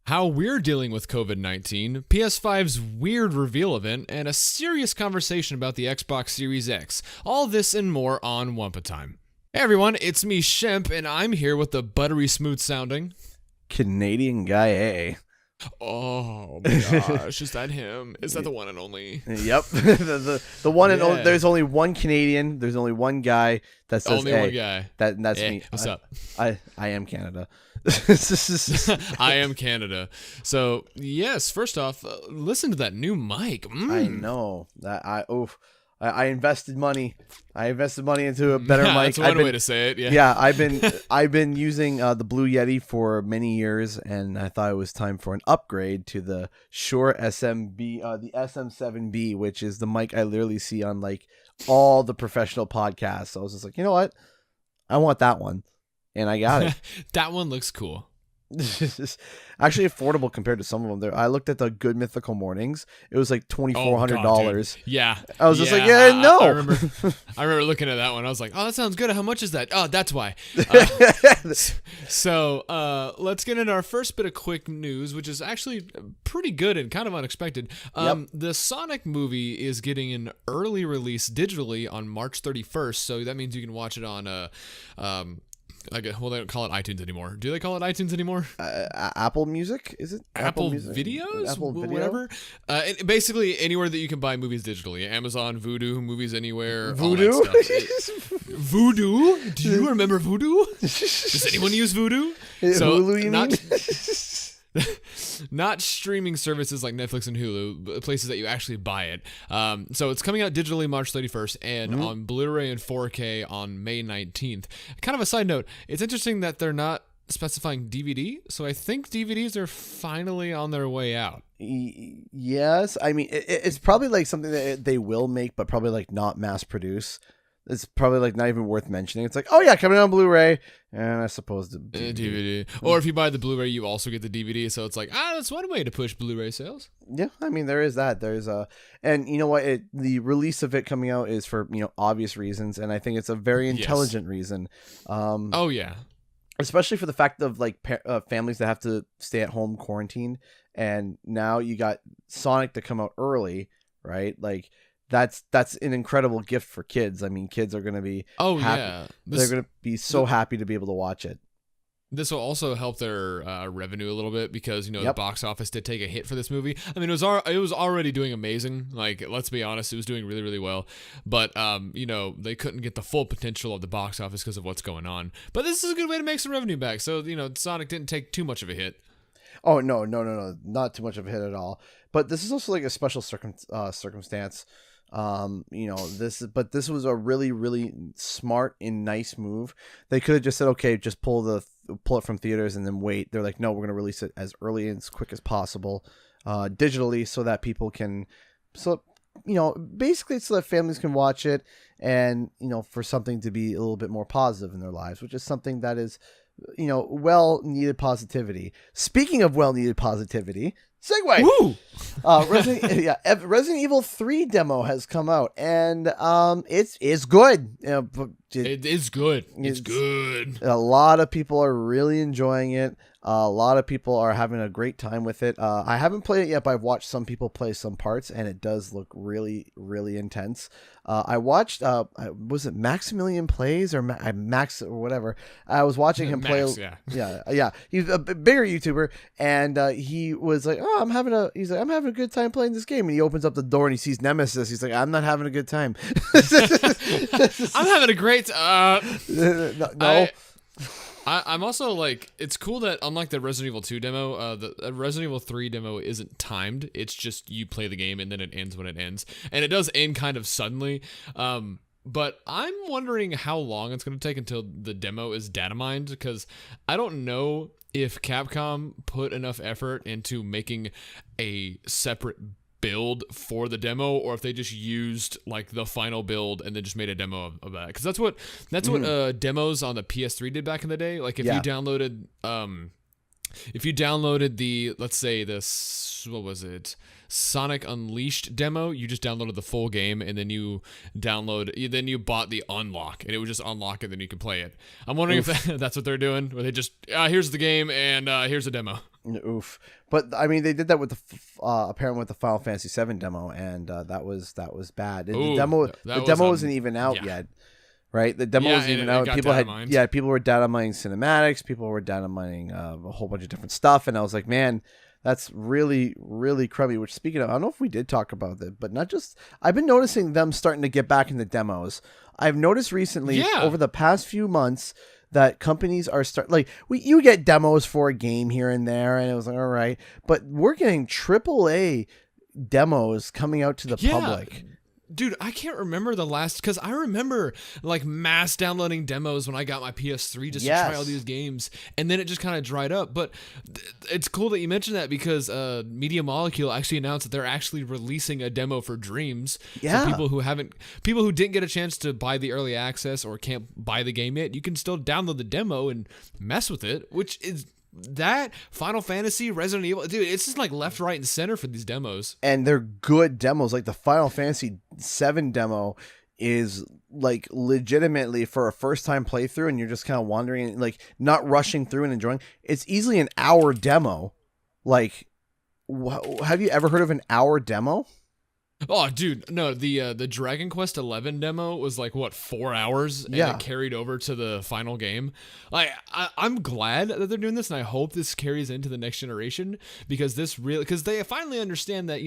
how we're dealing with COVID-19, PS5's weird reveal event, and a serious conversation about the Xbox Series X. All this and more on Wumpa Time. Hey everyone, it's me, Shemp, and I'm here with the buttery smooth sounding Canadian guy A. Oh my gosh, is that him? Is that the one and only? Yep. the one and only. There's only one Canadian. There's only one guy that says only one guy. That's me. What's up? I am Canada. I am Canada. So yes, first off, listen to that new mic. I know that I invested money. I invested money into a better mic. That's one way to say it. Yeah. Yeah, I've been using the Blue Yeti for many years, and I thought it was time for an upgrade to the Shure SMB, the SM7B, which is the mic I literally see on like all the professional podcasts. So I was just like, you know what, I want that one, and I got it. That one looks cool. Actually affordable compared to some of them. There, I looked at the Good Mythical Mornings. It was like $2,400. Yeah, I was just like, yeah, no. I remember looking at that one. I was like, oh, that sounds good. How much is that? Oh, that's why. So let's get into our first bit of quick news, which is actually pretty good and kind of unexpected. The Sonic movie is getting an early release digitally on March 31st. So that means you can watch it on well, they don't call it iTunes anymore. Do they call it iTunes anymore? Apple Music, is it? Apple Music? Videos? Apple Video? Whatever. Basically, anywhere that you can buy movies digitally. Amazon, Vudu, Movies Anywhere, Voodoo? all that stuff. Voodoo? Do you remember Voodoo? Does anyone use Voodoo? Hulu, you mean? Not streaming services like Netflix and Hulu, but places that you actually buy it. So it's coming out digitally March 31st and on Blu-ray and 4K on May 19th. Kind of a side note, it's interesting that they're not specifying DVD, so I think DVDs are finally on their way out. Yes, I mean it's probably like something that they will make, but probably like not mass produce. It's probably like not even worth mentioning. It's like, oh yeah, coming on Blu-ray, and I suppose the DVD. Or if you buy the Blu-ray, you also get the DVD. So it's like, that's one way to push Blu-ray sales. Yeah, I mean there is that. There's and you know what? The release of it coming out is for obvious reasons, and I think it's a very intelligent reason. Oh yeah, especially for the fact of like families that have to stay at home quarantine, and now you got Sonic to come out early, right? Like. That's an incredible gift for kids. I mean, kids are going to be happy. They're going to be so happy to be able to watch it. This will also help their revenue a little bit because the box office did take a hit for this movie. I mean, it was already doing amazing. Like, let's be honest, it was doing really, really well. But they couldn't get the full potential of the box office because of what's going on. But this is a good way to make some revenue back. So Sonic didn't take too much of a hit. Oh no, not too much of a hit at all. But this is also like a special circumstance. This was a really, really smart and nice move. They could have just said, okay, just pull it from theaters and then wait. They're like, no, we're going to release it as early and as quick as possible, digitally, so that people can, basically so that families can watch it and, for something to be a little bit more positive in their lives, which is something that is, well needed positivity. Speaking of well needed positivity, segue. Woo! Resident Evil 3 demo has come out, and it's good. It is good. It's good. A lot of people are really enjoying it. A lot of people are having a great time with it. I haven't played it yet, but I've watched some people play some parts, and it does look really, really intense. I watched, was it Maximilian Plays or Max or whatever? I was watching him play. Yeah. He's a bigger YouTuber, and he was like, I'm having a good time playing this game. And he opens up the door and he sees Nemesis. He's like, I'm not having a good time. I'm having a great. No. I'm also like, it's cool that unlike the Resident Evil 2 demo, the Resident Evil 3 demo isn't timed. It's just you play the game and then it ends when it ends. And it does end kind of suddenly. But I'm wondering how long it's going to take until the demo is data mined, because I don't know if Capcom put enough effort into making a separate build for the demo, or if they just used like the final build and then just made a demo of that, because that's what demos on the PS3 did back in the day. Like if you downloaded the, let's say this, what was it, Sonic Unleashed demo, you just downloaded the full game and then you bought the unlock, and it would just unlock it, then you could play it. I'm wondering if that's what they're doing, where they just here's the game and here's the demo. Oof. But I mean, they did that with apparently with the Final Fantasy VII demo, and that was bad. And Ooh, the that was demo isn't even out yeah. yet, right? The demo Yeah, wasn't and even it out. got People data had mined. people were data mining cinematics. People were data mining a whole bunch of different stuff, and I was like, man, that's really really crummy. Which, speaking of, I don't know if we did talk about it, but not just. I've been noticing them starting to get back into demos. I've noticed recently Yeah. over the past few months that companies are you get demos for a game here and there, and it was like, all right, but we're getting AAA demos coming out to the public. Dude, I can't remember the last, because I remember like mass downloading demos when I got my PS3 just to try all these games, and then it just kind of dried up. But it's cool that you mentioned that, because Media Molecule actually announced that they're actually releasing a demo for Dreams. Yeah. So people who didn't get a chance to buy the early access or can't buy the game yet, you can still download the demo and mess with it, which is that Final Fantasy, Resident Evil, dude, it's just like left, right, and center for these demos. And they're good demos. Like the Final Fantasy VII demo is like legitimately for a first time playthrough, and you're just kind of wandering, like not rushing through and enjoying. It's easily an hour demo. Like, have you ever heard of an hour demo? Oh, dude, no, the Dragon Quest XI demo was like, what, 4 hours? And it carried over to the final game. Like, I'm glad that they're doing this, and I hope this carries into the next generation, because they finally understand that,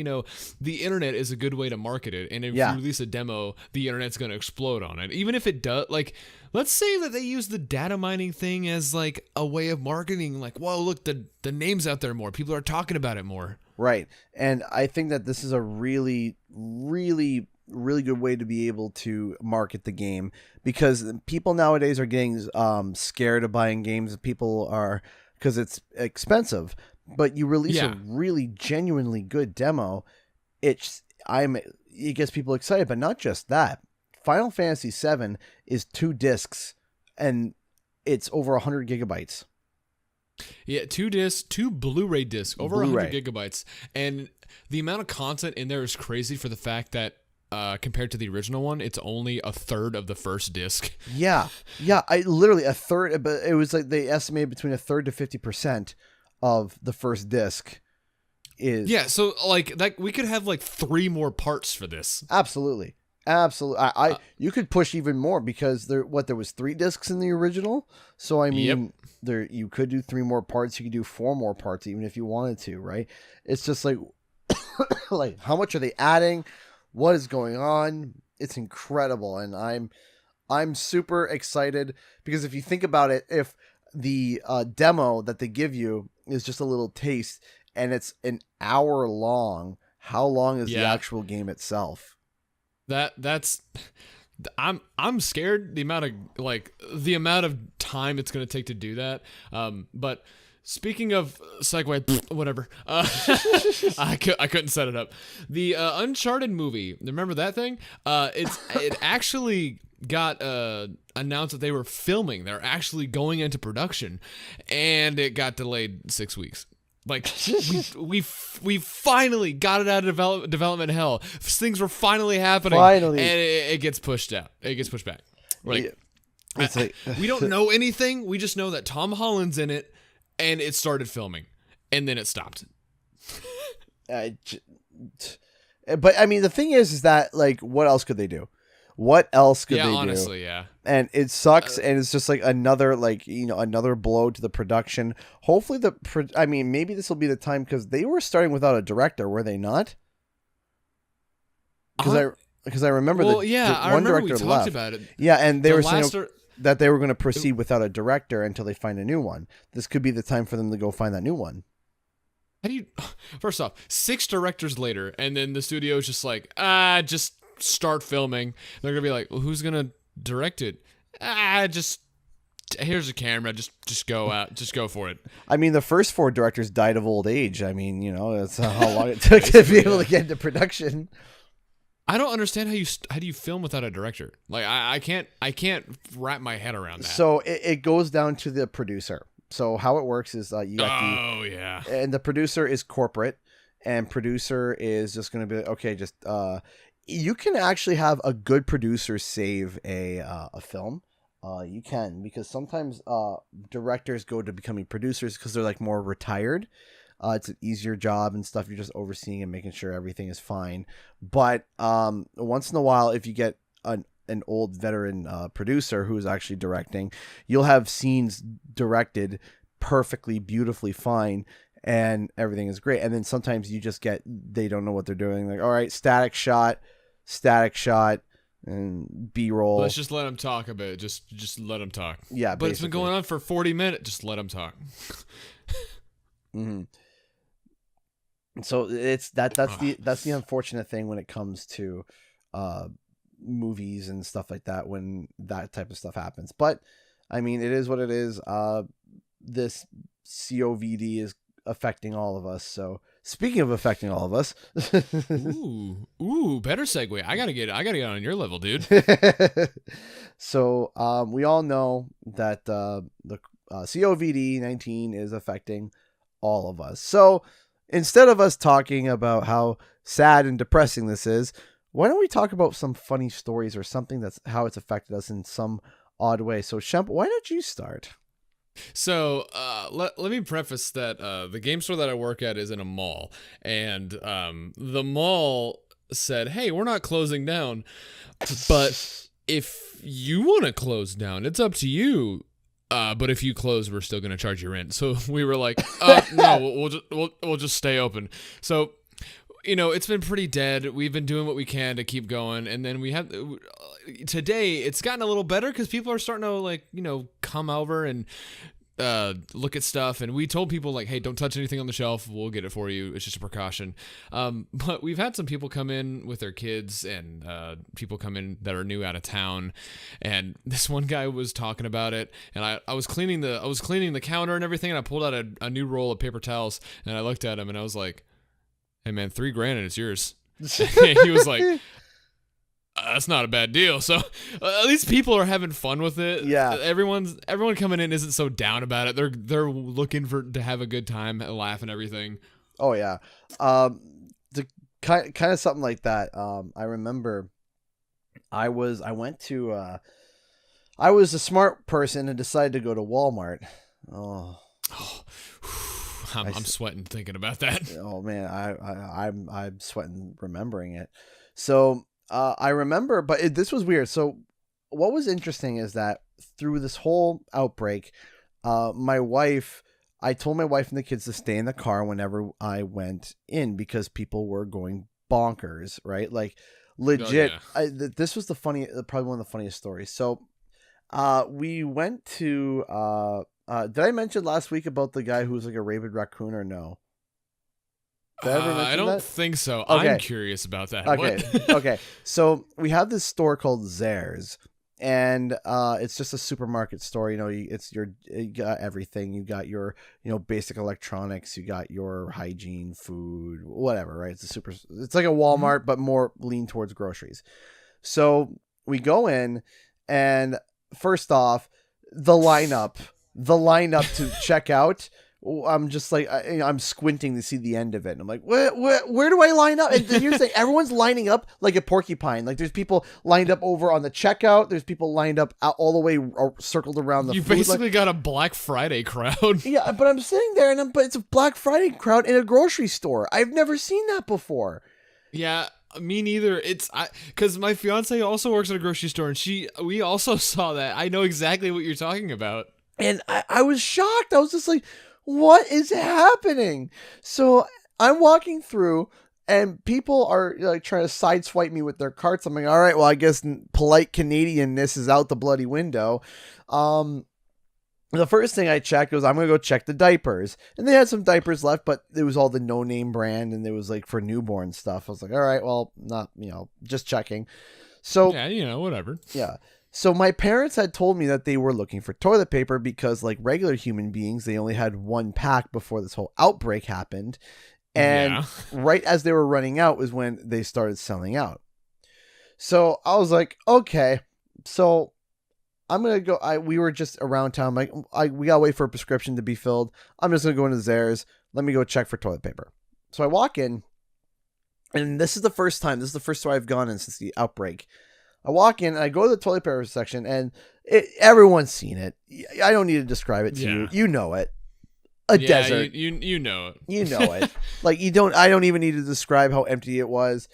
the internet is a good way to market it, and if you release a demo, the internet's going to explode on it. Even if it does, like, let's say that they use the data mining thing as like a way of marketing, like, whoa, look, the name's out there more. People are talking about it more. Right. And I think that this is a really, really, really good way to be able to market the game, because people nowadays are getting scared of buying games. People are, because it's expensive, but you release a really genuinely good demo. It gets people excited, but not just that. Final Fantasy VII is 2 discs, and it's over 100 gigabytes. Yeah, 2 discs, 2 Blu-ray discs, over 100 gigabytes. And the amount of content in there is crazy, for the fact that compared to the original one, it's only a third of the first disc. Yeah. I literally a third, but it was like they estimated between a third to 50% of the first disc is. Yeah, so like we could have like 3 more parts for this. Absolutely. You could push even more, because there was 3 discs in the original. So I mean, you could do 3 more parts. You could do 4 more parts, even if you wanted to, right? It's just like, like, how much are they adding? What is going on? It's incredible. And I'm super excited, because if you think about it, if the demo that they give you is just a little taste, and it's an hour long, how long is the actual game itself? I'm scared the amount of time it's going to take to do that. But speaking of segue, whatever. I couldn't set it up. The Uncharted movie. Remember that thing? It actually got announced that they were filming. They're actually going into production, and it got delayed 6 weeks. Like, we finally got it out of development hell. Things were finally happening. And it gets pushed out. It gets pushed back. Like, we don't know anything. We just know that Tom Holland's in it, and it started filming, and then it stopped. But I mean, the thing is that, like, what else could they do? What else could they do? Honestly, yeah. And it sucks, and it's just like another, like, another blow to the production. Hopefully maybe this will be the time, because they were starting without a director, were they not? Because I remember one director we talked left. About it. Yeah, and they were saying that they were going to proceed without a director until they find a new one. This could be the time for them to go find that new one. How do you? First off, 6 directors later, and then the studio is just like, just start filming. They're gonna be like, well, who's gonna direct it? Just here's a camera. Just go out. Just go for it. I mean, the first 4 directors died of old age. I mean, that's how long it took to be able to get into production. I don't understand how do you film without a director? Like, I can't wrap my head around that. So it goes down to the producer. So how it works is you got and the producer is corporate, and producer is just going to be like, okay, just you can actually have a good producer save a film. You can, because sometimes directors go to becoming producers because they're like more retired, It's an easier job and stuff. You're just overseeing and making sure everything is fine. But once in a while, if you get an old veteran producer who's actually directing, you'll have scenes directed perfectly, beautifully fine, and everything is great. And then sometimes you just get, they don't know what they're doing. Like, all right, static shot, and B-roll. Let's just let them talk a bit. Just let them talk. Yeah, but It's been going on for 40 minutes. Just let them talk. Mm-hmm. So it's that's the unfortunate thing when it comes to movies and stuff like that, when that type of stuff happens. But I mean, it is what it is. This COVID is affecting all of us. So speaking of affecting all of us, ooh, better segue. I gotta get on your level, dude. So we all know that the COVID-19 is affecting all of us. So instead of us talking about how sad and depressing this is, why don't we talk about some funny stories or something that's how it's affected us in some odd way? So Shemp, why don't you start? So let me preface that the game store that I work at is in a mall, and the mall said, hey, we're not closing down, but if you want to close down, it's up to you. But if you close, we're still going to charge you rent. So we were like, no, we'll just stay open. So, it's been pretty dead. We've been doing what we can to keep going. And then we have today, it's gotten a little better because people are starting to come over and look at stuff. And we told people hey, don't touch anything on the shelf. We'll get it for you. It's just a precaution. But we've had some people come in with their kids, and people come in that are new out of town. And this one guy was talking about it, and I was cleaning the counter and everything, and I pulled out a new roll of paper towels, and I looked at him and I was like, hey man, $3,000 and it's yours. He was like, that's not a bad deal. So at least people are having fun with it. Yeah, everyone coming in isn't so down about it. They're looking to have a good time, laugh and everything. Oh yeah. The kind of something like that. I remember I was a smart person and decided to go to Walmart. I'm sweating thinking about that. Oh man, I'm sweating remembering it. So I remember, but this was weird. So what was interesting is that through this whole outbreak, I told my wife and the kids to stay in the car whenever I went in because people were going bonkers, right? Like legit. Oh, yeah. This was probably one of the funniest stories. So we went to did I mention last week about the guy who was like a rabid raccoon or no? Did I ever mention I don't that? think so. Okay. I'm curious about that. Okay. Okay. So we have this store called Zehrs, and it's just a supermarket store. You got everything. You got your basic electronics. You got your hygiene, food, whatever. Right? It's like a Walmart, but more lean towards groceries. So we go in, and first off, the lineup to check out. I'm just like, I'm squinting to see the end of it. And I'm like, where do I line up? And here's the thing, everyone's lining up like a porcupine. Like there's people lined up over on the checkout. There's people lined up all the way circled around the You food. basically got a Black Friday crowd. Yeah, but I'm sitting there but it's a Black Friday crowd in a grocery store. I've never seen that before. Yeah, me neither. Because my fiance also works at a grocery store, and we also saw that. I know exactly what you're talking about. And I was shocked. I was just like, what is happening? So I'm walking through, and people are trying to sideswipe me with their carts. I'm like, all right, well, I guess polite Canadianness is out the bloody window. The first thing I checked was I'm going to go check the diapers. And they had some diapers left, but it was all the no-name brand, and it was like for newborn stuff. I was like, all right, well, not, just checking. So yeah, whatever. Yeah. So my parents had told me that they were looking for toilet paper because like regular human beings, they only had one pack before this whole outbreak happened. And right as they were running out was when they started selling out. So I was like, okay, so I'm going to go. We were just around town. Like we got to wait for a prescription to be filled. I'm just going to go into Zehrs. Let me go check for toilet paper. So I walk in, and this is the first store I've gone in since the outbreak. I walk in and I go to the toilet paper section, and everyone's seen it. I don't need to describe it to you. You know it. a Yeah, desert. you know it. You know it. Like I don't even need to describe how empty it was.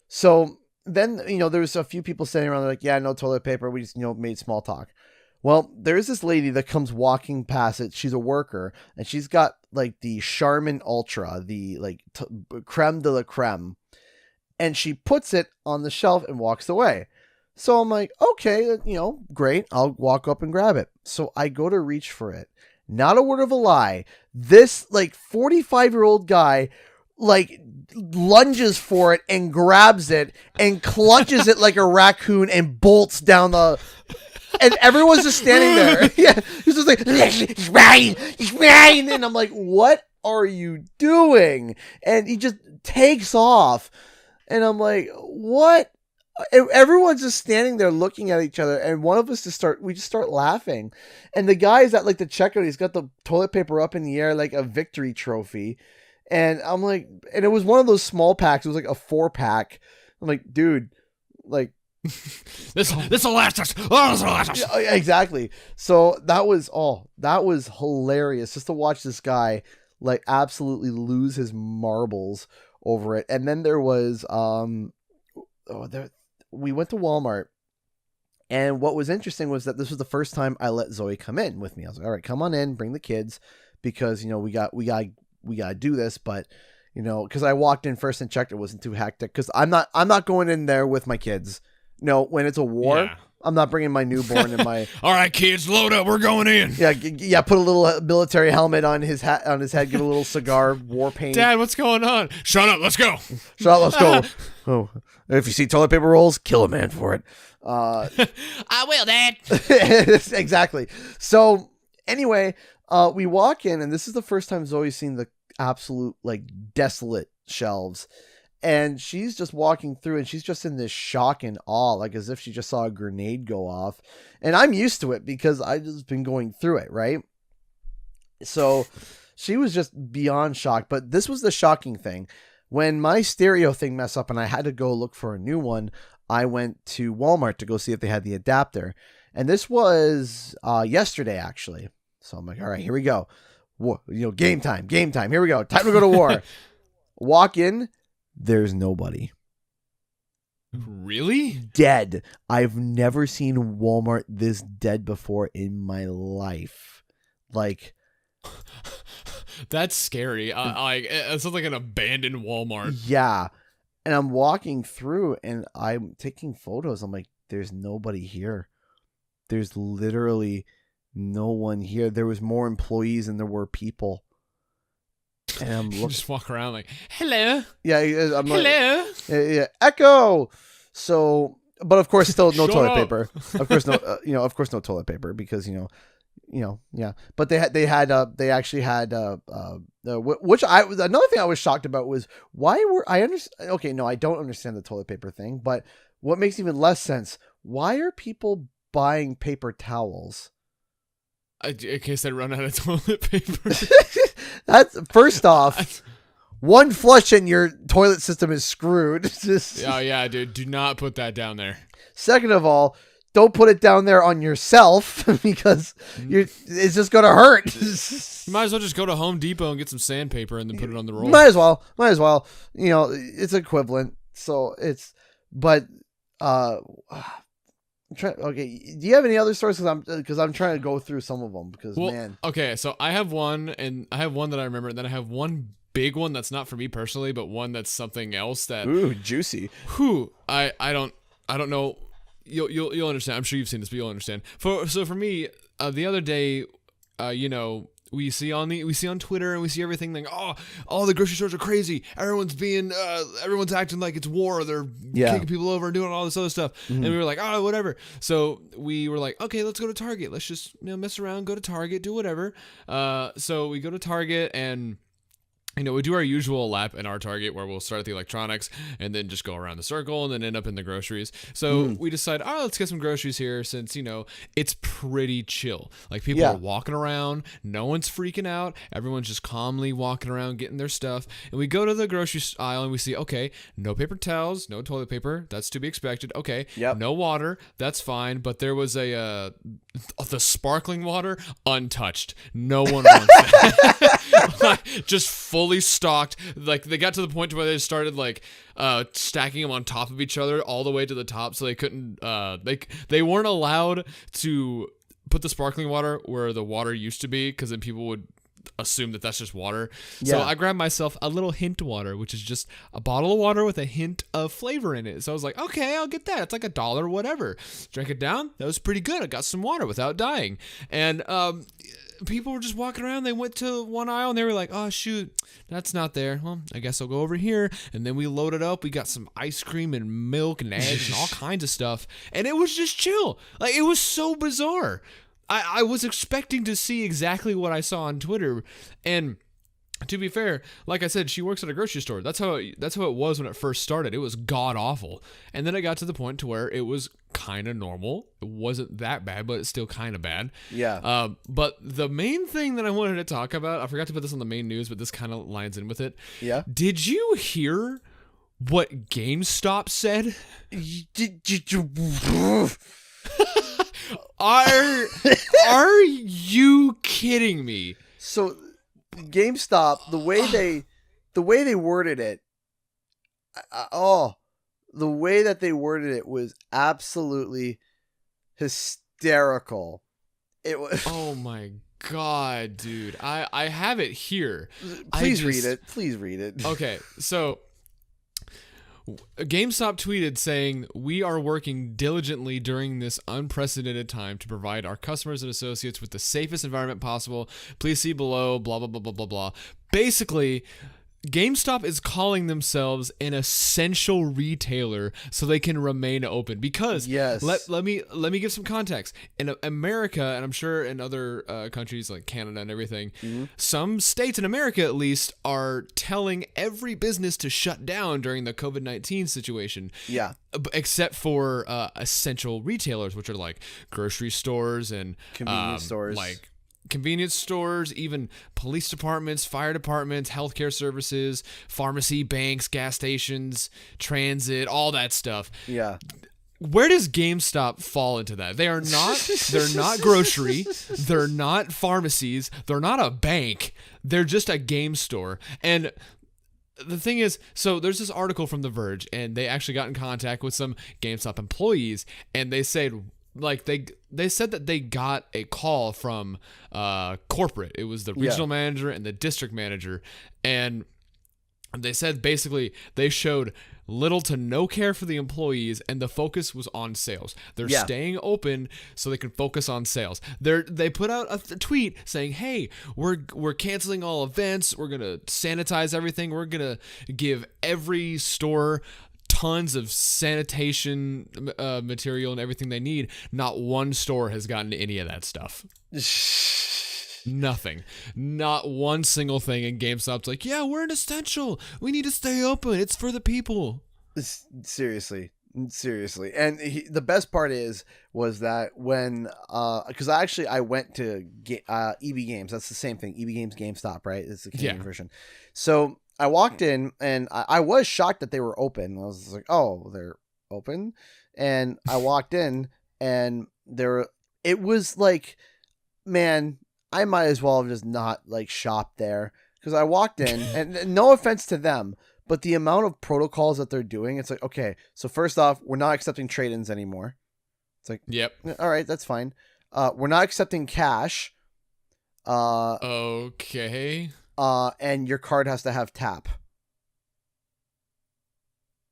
So then, there was a few people sitting around, like, yeah, no toilet paper. We just, made small talk. Well, there's this lady that comes walking past it. She's a worker, and she's got like the Charmin Ultra, the like creme de la creme, and she puts it on the shelf and walks away. So I'm like, okay, great. I'll walk up and grab it. So I go to reach for it. Not a word of a lie. This like 45-year-old guy like lunges for it and grabs it and clutches it like a raccoon and bolts down the, and everyone's just standing there. Yeah. He's just like, he's mine. And I'm like, what are you doing? And he just takes off. And I'm like, what? Everyone's just standing there looking at each other, and one of us we just start laughing. And the guy's at like the checkout, he's got the toilet paper up in the air like a victory trophy. And I'm like, and it was one of those small packs. It was like a 4-pack. I'm like, dude, like this will last us. Oh, this will last us. Yeah, exactly. So that was hilarious just to watch this guy like absolutely lose his marbles over it. And then there was we went to Walmart, and what was interesting was that this was the first time I let Zoe come in with me. I was like, all right, come on in, bring the kids, because we got to do this. But because I walked in first and checked, it wasn't too hectic, because I'm not going in there with my kids. No, when it's a war, yeah. I'm not bringing my newborn and my. All right, kids, load up. We're going in. Yeah. Put a little military helmet on his head. Give a little cigar, war paint. Dad, what's going on? Shut up. Let's go. Let's go. Oh, if you see toilet paper rolls, kill a man for it. I will, Dad. Exactly. So anyway, we walk in, and this is the first time Zoe's seen the absolute like desolate shelves. And she's just walking through, and she's just in this shock and awe, like as if she just saw a grenade go off. And I'm used to it because I've just been going through it, right? So she was just beyond shocked. But this was the shocking thing. When my stereo thing messed up and I had to go look for a new one, I went to Walmart to go see if they had the adapter. And this was yesterday, actually. So I'm like, all right, here we go. Game time. Here we go. Time to go to war. Walk in. There's nobody. Really? Dead. I've never seen Walmart this dead before in my life. Like, that's scary. It sounds like an abandoned Walmart. Yeah. And I'm walking through and I'm taking photos. I'm like, there's nobody here. There's literally no one here. There was more employees than there were people. And I'm looking, just walk around like, hello. Yeah, I'm like, hello. Yeah, Echo. So, but of course, still no toilet paper. Of course, no. Of course, no toilet paper because yeah. But they actually had which another thing I was shocked about was why were I understand? Okay, no, I don't understand the toilet paper thing. But what makes even less sense? Why are people buying paper towels? In case they run out of toilet paper. That's first off, one flush and your toilet system is screwed. Oh yeah, dude, do not put that down there. Second of all, don't put it down there on yourself because it's just gonna hurt. You might as well just go to Home Depot and get some sandpaper and then put it on the roll. Might as well. It's equivalent. So it's, but okay, do you have any other stories? Because I'm trying to go through some of them man. Okay, so I have one that I remember, and then I have one big one that's not for me personally, but one that's something else that. Ooh, juicy. I don't know. You'll understand. I'm sure you've seen this, but you'll understand. So for me, the other day, we see on Twitter and we see everything like, oh, all the grocery stores are crazy. Everyone's acting like it's war. They're kicking people over and doing all this other stuff. Mm-hmm. And we were like, oh, whatever. So we were like, okay, let's go to Target. Let's just mess around, go to Target, do whatever. So we go to Target and we do our usual lap in our Target where we'll start at the electronics and then just go around the circle and then end up in the groceries. So we decide, all right, let's get some groceries here since, it's pretty chill. Like people are walking around, no one's freaking out. Everyone's just calmly walking around getting their stuff. And we go to the grocery aisle and we see, okay, no paper towels, no toilet paper. That's to be expected. Okay, no water. That's fine. But there was the sparkling water untouched. No one wants that. Just fully stocked. Like they got to the point where they started like stacking them on top of each other all the way to the top, so they couldn't they weren't allowed to put the sparkling water where the water used to be, because then people would assume that that's just water. So I grabbed myself a little hint water, which is just a bottle of water with a hint of flavor in it. So I was like, okay, I'll get that. It's like $1, whatever. Drank it down. That was pretty good. I got some water without dying. And people were just walking around. They went to one aisle and they were like, oh shoot, that's not there. Well, I guess I'll go over here. And then we loaded up. We got some ice cream and milk and eggs and all kinds of stuff. And it was just chill. Like, it was so bizarre. I was expecting to see exactly what I saw on Twitter. And to be fair, like I said, she works at a grocery store. That's how it was when it first started. It was god awful. And then it got to the point to where it was kind of normal. It wasn't that bad, but it's still kind of bad. Yeah. But the main thing that I wanted to talk about, I forgot to put this on the main news, but this kind of lines in with it. Yeah. Did you hear what GameStop said? Are you kidding me? So GameStop, the way they worded it, the way that they worded it was absolutely hysterical. It was. Oh my god, dude! I have it here. Please read it. Please read it. Okay, so GameStop tweeted saying, "We are working diligently during this unprecedented time to provide our customers and associates with the safest environment possible. Please see below, blah, blah, blah, blah, blah, blah." Basically, GameStop is calling themselves an essential retailer so they can remain open, because let me give some context. In America, and I'm sure in other countries like Canada and everything, some states in America at least are telling every business to shut down during the COVID-19 situation. Yeah. Except for essential retailers, which are like grocery stores and convenience stores. Like convenience stores, even police departments, fire departments, healthcare services, pharmacy, banks, gas stations, transit, all that stuff. Yeah. Where does GameStop fall into that? They're not grocery, they're not pharmacies, they're not a bank, they're just a game store. And the thing is, so there's this article from The Verge, and they actually got in contact with some GameStop employees, and they said, like, they said that they got a call from corporate. It was the regional manager and the district manager, and they said basically they showed little to no care for the employees, and the focus was on sales. They're staying open so they can focus on sales. They put out a tweet saying, "Hey, we're canceling all events. We're gonna sanitize everything. We're gonna give every store tons of sanitation material and everything they need." Not one store has gotten any of that stuff. Nothing. Not one single thing. And GameStop's like, yeah, we're an essential. We need to stay open. It's for the people. Seriously. And the best part was that when, because I went to EB Games. That's the same thing. EB Games, GameStop, right? It's the Canadian version. So I walked in, and I was shocked that they were open. I was like, oh, they're open. And I walked in, and it was like, man, I might as well have just not like shopped there, because I walked in, and no offense to them, but the amount of protocols that they're doing, it's like, okay, so first off, we're not accepting trade-ins anymore. It's like, yep, all right, that's fine. We're not accepting cash. Okay. And your card has to have tap.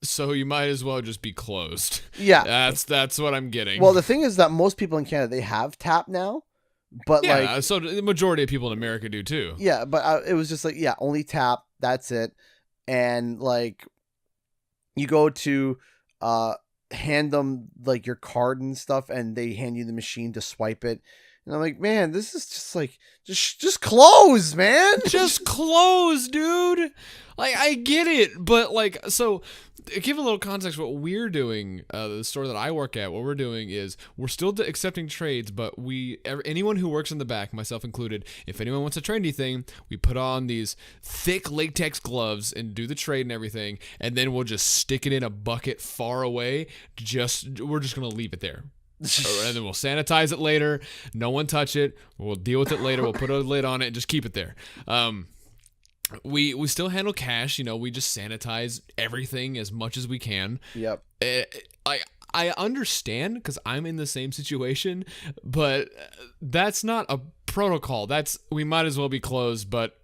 So you might as well just be closed. Yeah. That's what I'm getting. Well, the thing is that most people in Canada, they have tap now. But so the majority of people in America do too. Yeah, but it was just like, only tap. That's it. And like, you go to hand them like your card and stuff, and they hand you the machine to swipe it. And I'm like, man, this is just like, just close, man. Just close, dude. Like, I get it, but like, so give a little context. What we're doing, the store that I work at, what we're doing is we're still accepting trades, but anyone who works in the back, myself included, if anyone wants a trendy thing, we put on these thick latex gloves and do the trade and everything, and then we'll just stick it in a bucket far away. We're just gonna leave it there. And then we'll sanitize it later. No one touch it. We'll deal with it later. We'll put a lid on it and just keep it there. We still handle cash. We just sanitize everything as much as we can. Yep. I understand because I'm in the same situation, but that's not a protocol. We might as well be closed, but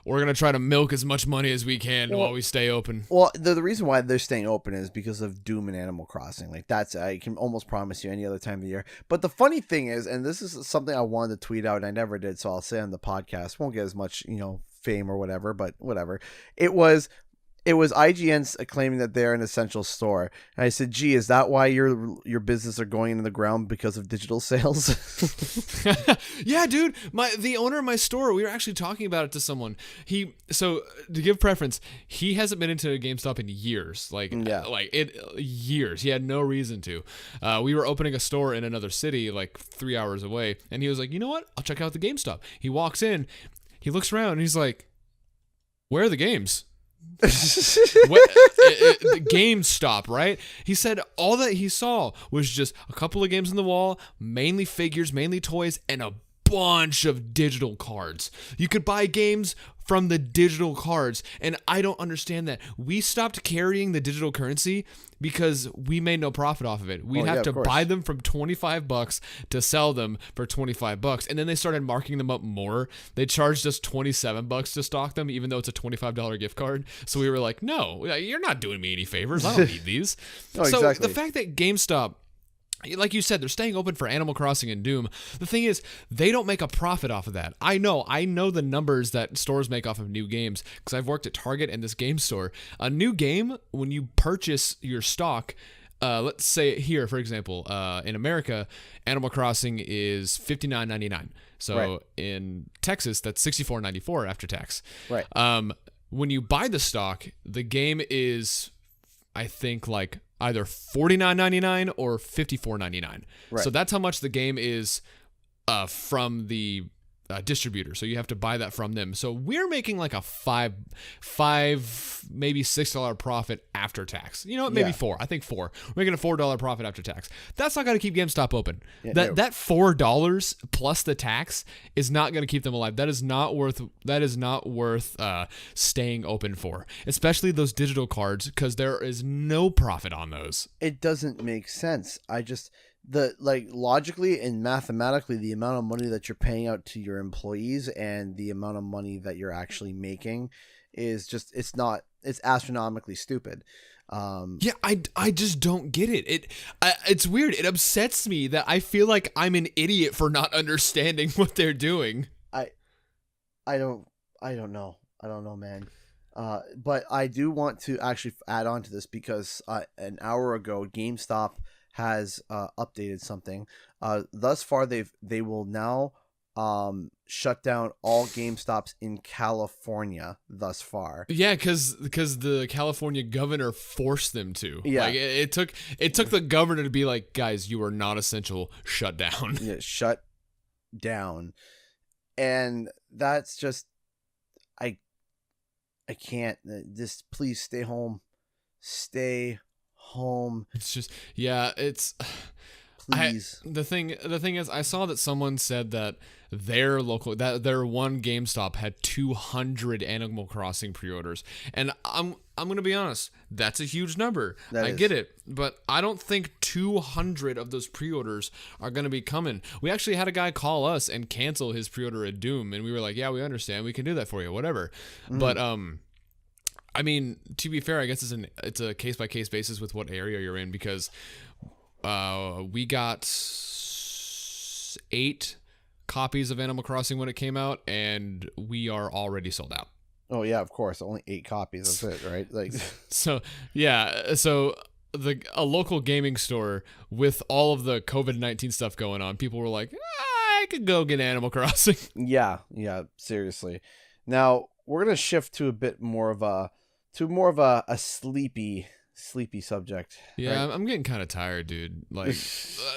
we're going to try to milk as much money as we can while we stay open. Well, the reason why they're staying open is because of Doom and Animal Crossing. Like, I can almost promise you any other time of the year. But the funny thing is, and this is something I wanted to tweet out and I never did, so I'll say on the podcast, won't get as much, fame or whatever, but whatever. It was IGN claiming that they're an essential store. And I said, gee, is that why your business are going into the ground because of digital sales? Yeah, dude. The owner of my store, we were actually talking about it to someone. So to give preference, he hasn't been into a GameStop in years. Years. He had no reason to. We were opening a store in another city, like 3 hours away, and he was like, you know what? I'll check out the GameStop. He walks in, he looks around, and he's like, where are the games? The GameStop, right? He said all that he saw was just a couple of games on the wall, mainly figures, mainly toys, and a bunch of digital cards. You could buy games from the digital cards, and I don't understand that. We stopped carrying the digital currency because we made no profit off of it. We'd have to buy them from $25 to sell them for $25, and then they started marking them up more. They charged us $27 to stock them, even though it's a $25 gift card. So we were like, no, you're not doing me any favors. I don't need these. Exactly. The fact that GameStop, like you said, they're staying open for Animal Crossing and Doom. The thing is, they don't make a profit off of that. I know the numbers that stores make off of new games because I've worked at Target and this game store. A new game, when you purchase your stock, let's say here, for example, in America, Animal Crossing is $59.99. So right. In Texas, that's $64.94 after tax. Right. When you buy the stock, the game is, I think, like either $49.99 or $54.99. Right. So that's how much the game is from the distributor. So you have to buy that from them. So we're making like a $5, maybe $6 profit after tax. Maybe $4. I think $4. We're making a $4 profit after tax. That's not going to keep GameStop open. Yeah, that $4 plus the tax is not going to keep them alive. That is not worth staying open for, especially those digital cards, because there is no profit on those. It doesn't make sense. Logically and mathematically, the amount of money that you're paying out to your employees and the amount of money that you're actually making is just, it's astronomically stupid. Yeah, I just don't get it. It's weird. It upsets me that I feel like I'm an idiot for not understanding what they're doing. I don't know. I don't know, man. But I do want to actually add on to this because an hour ago, GameStop has updated something. Thus far, they will now shut down all GameStops in California. Thus far, yeah, because the California governor forced them to. Yeah, like it took the governor to be like, guys, you are not essential. Shut down. Yeah, shut down, and that's just I can't. Just please stay home. Stay home. It's just, yeah, it's please. The thing is, I saw that someone said that their one GameStop had 200 Animal Crossing pre-orders, and I'm gonna be honest, that's a huge number. I get it, but I don't think 200 of those pre-orders are gonna be coming. We actually had a guy call us and cancel his pre-order at Doom, and we were like, yeah, we understand, we can do that for you, whatever. But I mean, to be fair, I guess it's a case-by-case basis with what area you're in, because we got 8 copies of Animal Crossing when it came out, and we are already sold out. Oh, yeah, of course. Only 8 copies. That's it, right? Like, so, yeah. So a local gaming store with all of the COVID-19 stuff going on, people were like, I could go get Animal Crossing. Yeah, seriously. Now we're gonna shift to a bit more of a sleepy subject. Yeah, right? I'm getting kind of tired, dude. Like,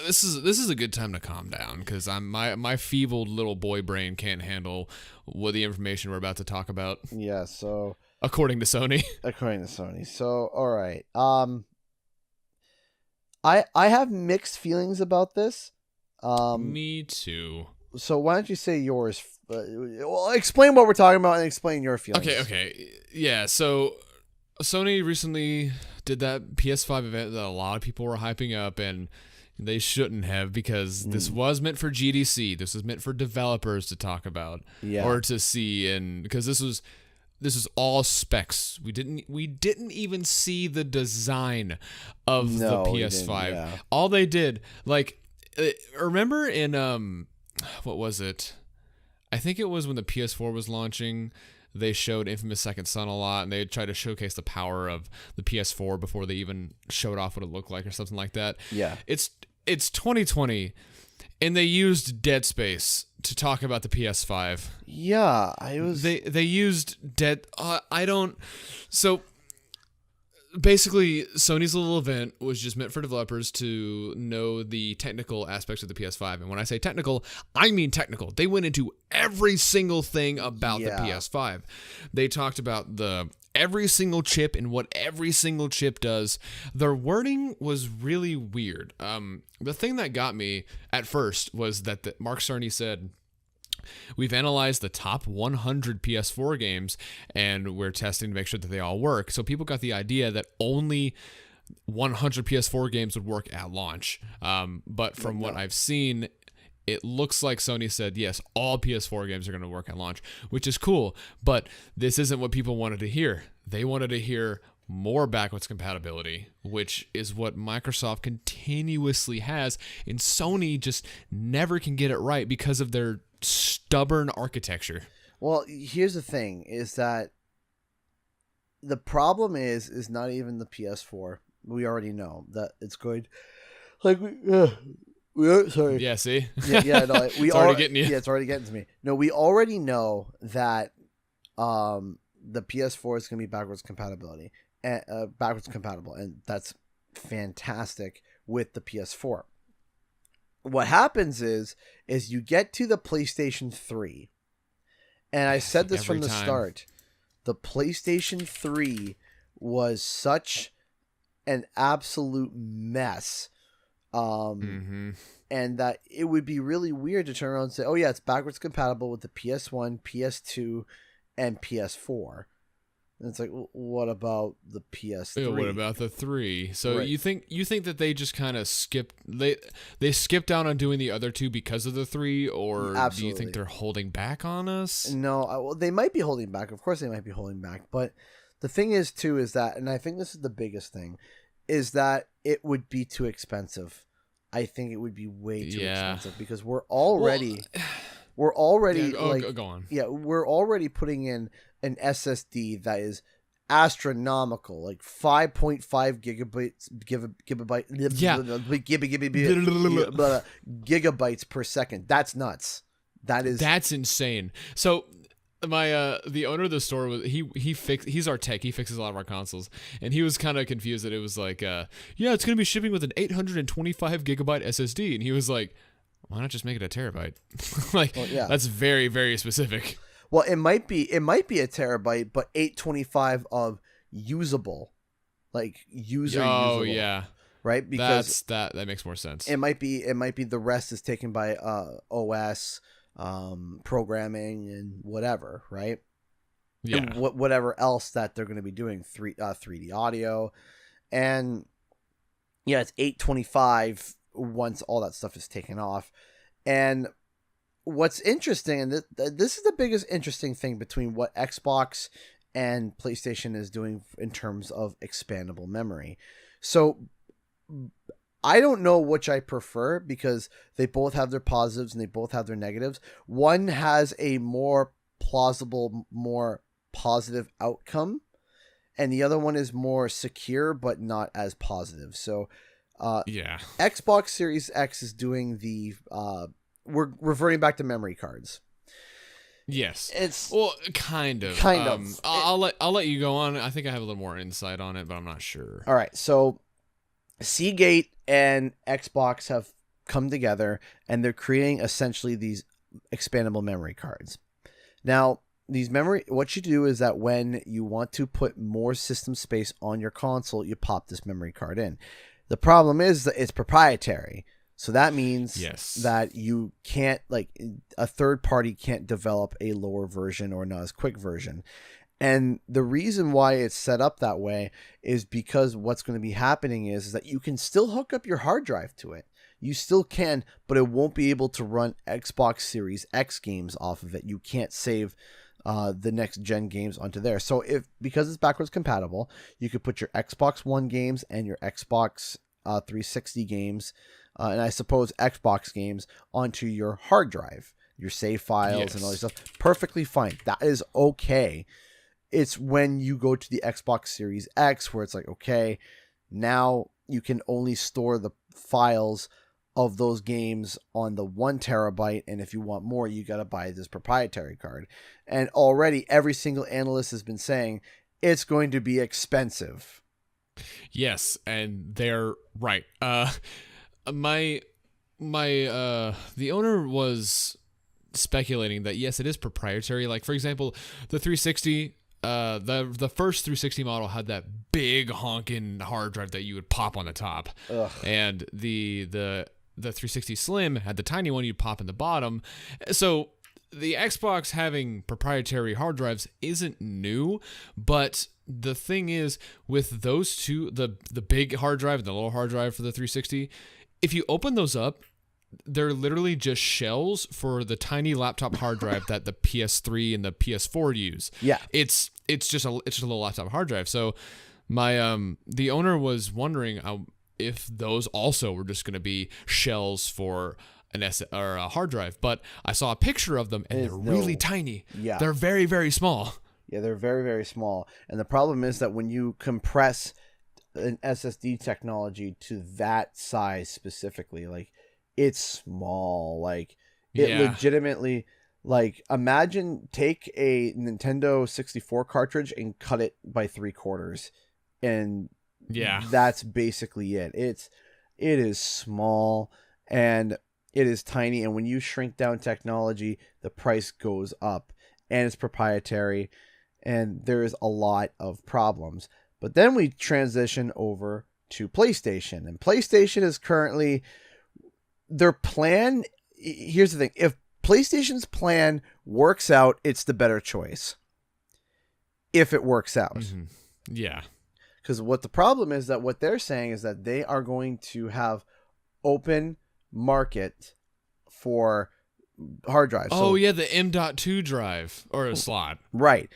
this is a good time to calm down because my feebled little boy brain can't handle what the information we're about to talk about. Yeah. So According to Sony. So all right. I have mixed feelings about this. Me too. So why don't you say yours? Well, explain what we're talking about and explain your feelings. Okay. Yeah, so Sony recently did that PS5 event that a lot of people were hyping up, and they shouldn't have, because this was meant for GDC. This was meant for developers to talk about or to see, and because this is all specs. We didn't even see the design of the PS5. All they did, like, remember in what was it? I think it was when the PS4 was launching. They showed Infamous Second Son a lot, and they tried to showcase the power of the PS4 before they even showed off what it looked like or something like that. Yeah. It's 2020, and they used Dead Space to talk about the PS5. Yeah, They used Dead. So basically, Sony's little event was just meant for developers to know the technical aspects of the PS5. And when I say technical, I mean technical. They went into every single thing about the PS5. They talked about every single chip and what every single chip does. Their wording was really weird. The thing that got me at first was that Mark Cerny said, "We've analyzed the top 100 PS4 games, and we're testing to make sure that they all work." So people got the idea that only 100 PS4 games would work at launch. But from what I've seen, it looks like Sony said, yes, all PS4 games are going to work at launch, which is cool. But this isn't what people wanted to hear. They wanted to hear more backwards compatibility, which is what Microsoft continuously has, and Sony just never can get it right because of their stubborn architecture. Well, here's the thing: is that the problem is not even the PS4. We already know that it's going, like we are sorry. Yeah, see, no, it's already getting you. Yeah, it's already getting to me. No, we already know that the PS4 is going to be backwards compatible, and that's fantastic with the PS4. What happens is you get to the PlayStation 3, and I said this from the start, the PlayStation 3 was such an absolute mess, and that it would be really weird to turn around and say, oh yeah, it's backwards compatible with the PS1, PS2, and PS4. And it's like, what about the PS3? Yeah, what about the 3? So right. you think that they just kind of skipped they skipped down on doing the other two because of the 3, or Absolutely. do you think they're holding back on us? No, well, they might be holding back. Of course they might be holding back, but the thing is too is that, and I think this is the biggest thing, is that it would be too expensive. I think it would be way too expensive, because we're already go on. Yeah, we're already putting in an SSD that is astronomical, like 5.5 gigabytes per second. That's nuts. That's insane. So my the owner of the store was he's our tech. He fixes a lot of our consoles, and he was kind of confused that it was like it's gonna be shipping with an 825 gigabyte SSD, and he was like, why not just make it a terabyte? That's very, very specific. Well, it might be a terabyte, but 825 of usable, like user usable. Yeah. Right? Because that makes more sense. It might be the rest is taken by OS, programming, and whatever, right? Yeah. And whatever else that they're going to be doing, 3D audio, and yeah, it's 825 once all that stuff is taken off. And what's interesting, and this is the biggest interesting thing between what Xbox and PlayStation is doing in terms of expandable memory. So I don't know which I prefer, because they both have their positives and they both have their negatives. One has a more plausible, more positive outcome, and the other one is more secure but not as positive. So Xbox Series X is doing the we're reverting back to memory cards. Yes. It's well, kind of. I'll let you go on. I think I have a little more insight on it, but I'm not sure. All right. So Seagate and Xbox have come together, and they're creating essentially these expandable memory cards. Now, what you do is that when you want to put more system space on your console, you pop this memory card in. The problem is that it's proprietary. So that means that you can't, like, a third party can't develop a lower version or not as quick version. And the reason why it's set up that way is because what's going to be happening is that you can still hook up your hard drive to it. You still can, but it won't be able to run Xbox Series X games off of it. You can't save the next gen games onto there. So because it's backwards compatible, you could put your Xbox One games and your Xbox 360 games, and I suppose Xbox games onto your hard drive, your save files and all this stuff. Perfectly fine. That is okay. It's when you go to the Xbox Series X where it's like, okay, now you can only store the files of those games on the 1 terabyte, and if you want more, you got to buy this proprietary card. And already every single analyst has been saying it's going to be expensive. Yes, and they're right. The owner was speculating that yes, it is proprietary. Like, for example, the 360, the first 360 model had that big honking hard drive that you would pop on the top. Ugh. And the 360 Slim had the tiny one you'd pop in the bottom. So the Xbox having proprietary hard drives isn't new, but the thing is with those two, the big hard drive and the little hard drive for the 360, if you open those up, they're literally just shells for the tiny laptop hard drive that the PS3 and the PS4 use. Yeah. It's just a little laptop hard drive. So my the owner was wondering if those also were just going to be shells for a hard drive, but I saw a picture of them and they're really tiny. Yeah. They're very, very small. Yeah, they're very, very small. And the problem is that when you compress an SSD technology to that size specifically, like, it's small. Like, it legitimately, like, imagine take a Nintendo 64 cartridge and cut it by 3/4, and that's basically it. It is small and it is tiny, and when you shrink down technology, the price goes up, and it's proprietary, and there is a lot of problems. But then we transition over to PlayStation, and PlayStation is currently their plan. Here's the thing: if PlayStation's plan works out, it's the better choice. If it works out, yeah. Because what the problem is that what they're saying is that they are going to have open market for hard drives. Oh, yeah, the M.2 drive or a slot. Right.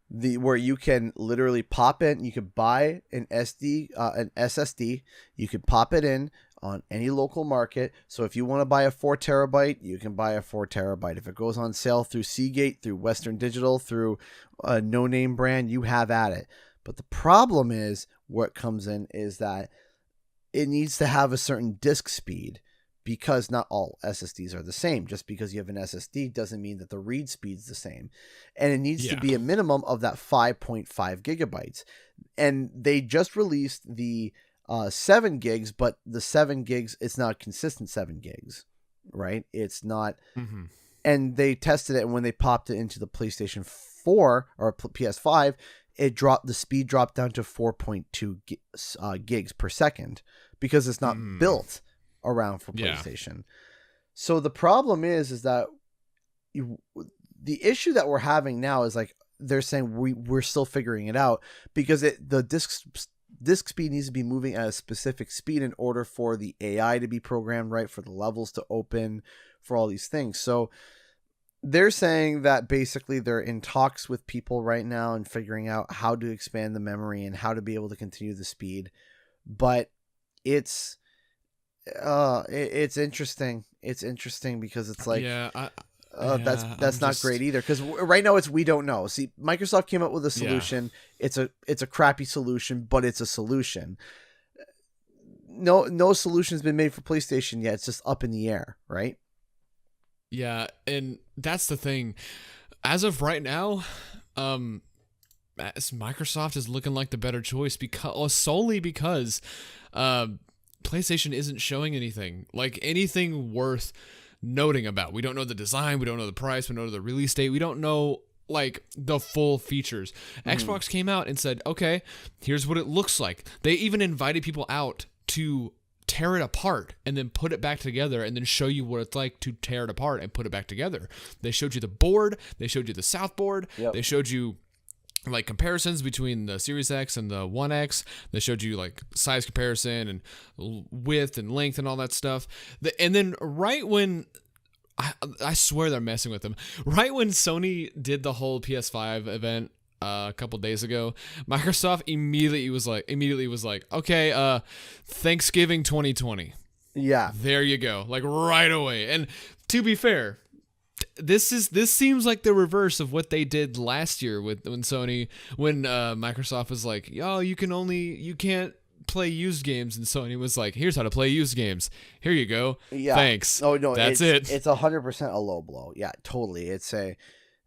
Where you can literally pop in, you could buy an SSD, you could pop it in on any local market. So if you want to buy a 4 terabyte, you can buy a 4 terabyte. If it goes on sale through Seagate, through Western Digital, through a no-name brand, you have at it. But the problem is, what comes in is that it needs to have a certain disk speed, because not all SSDs are the same. Just because you have an SSD doesn't mean that the read speed's the same. And it needs to be a minimum of that 5.5 gigabytes. And they just released the 7 gigs, but the 7 gigs, it's not consistent 7 gigs, right? It's not. Mm-hmm. And they tested it, and when they popped it into the PlayStation 4 or PS5, the speed dropped down to 4.2 gigs per second, because it's not built around for PlayStation. Yeah. So the problem is that the issue that we're having now is, like, they're saying we're still figuring it out, because the disk speed needs to be moving at a specific speed in order for the AI to be programmed right, for the levels to open, for all these things. So they're saying that basically they're in talks with people right now and figuring out how to expand the memory and how to be able to continue the speed. But it's interesting. It's interesting because it's like, that's not great either. Because right now we don't know. See, Microsoft came up with a solution. Yeah. It's a crappy solution, but it's a solution. No solution has been made for PlayStation yet. It's just up in the air, right? Yeah, and that's the thing. As of right now, Microsoft is looking like the better choice because solely because PlayStation isn't showing anything worth noting about. We don't know the design, we don't know the price, we don't know the release date, we don't know like the full features. Xbox came out and said, okay, here's what it looks like. They even invited people out to tear it apart and then put it back together and then show you what it's like to tear it apart and put it back together. They showed you the board, they showed you the South board, they showed you like comparisons between the Series X and the One X. They showed you like size comparison and width and length and all that stuff. And then right when I swear they're messing with them. Right when Sony did the whole PS5 event a couple days ago, Microsoft immediately was like, okay, Thanksgiving 2020. Yeah, there you go, like right away. And to be fair, this seems like the reverse of what they did last year when Microsoft was like, yo, you can't play used games, and Sony was like, here's how to play used games, here you go, thanks. Oh no, that's it's 100% a low blow. Yeah, totally.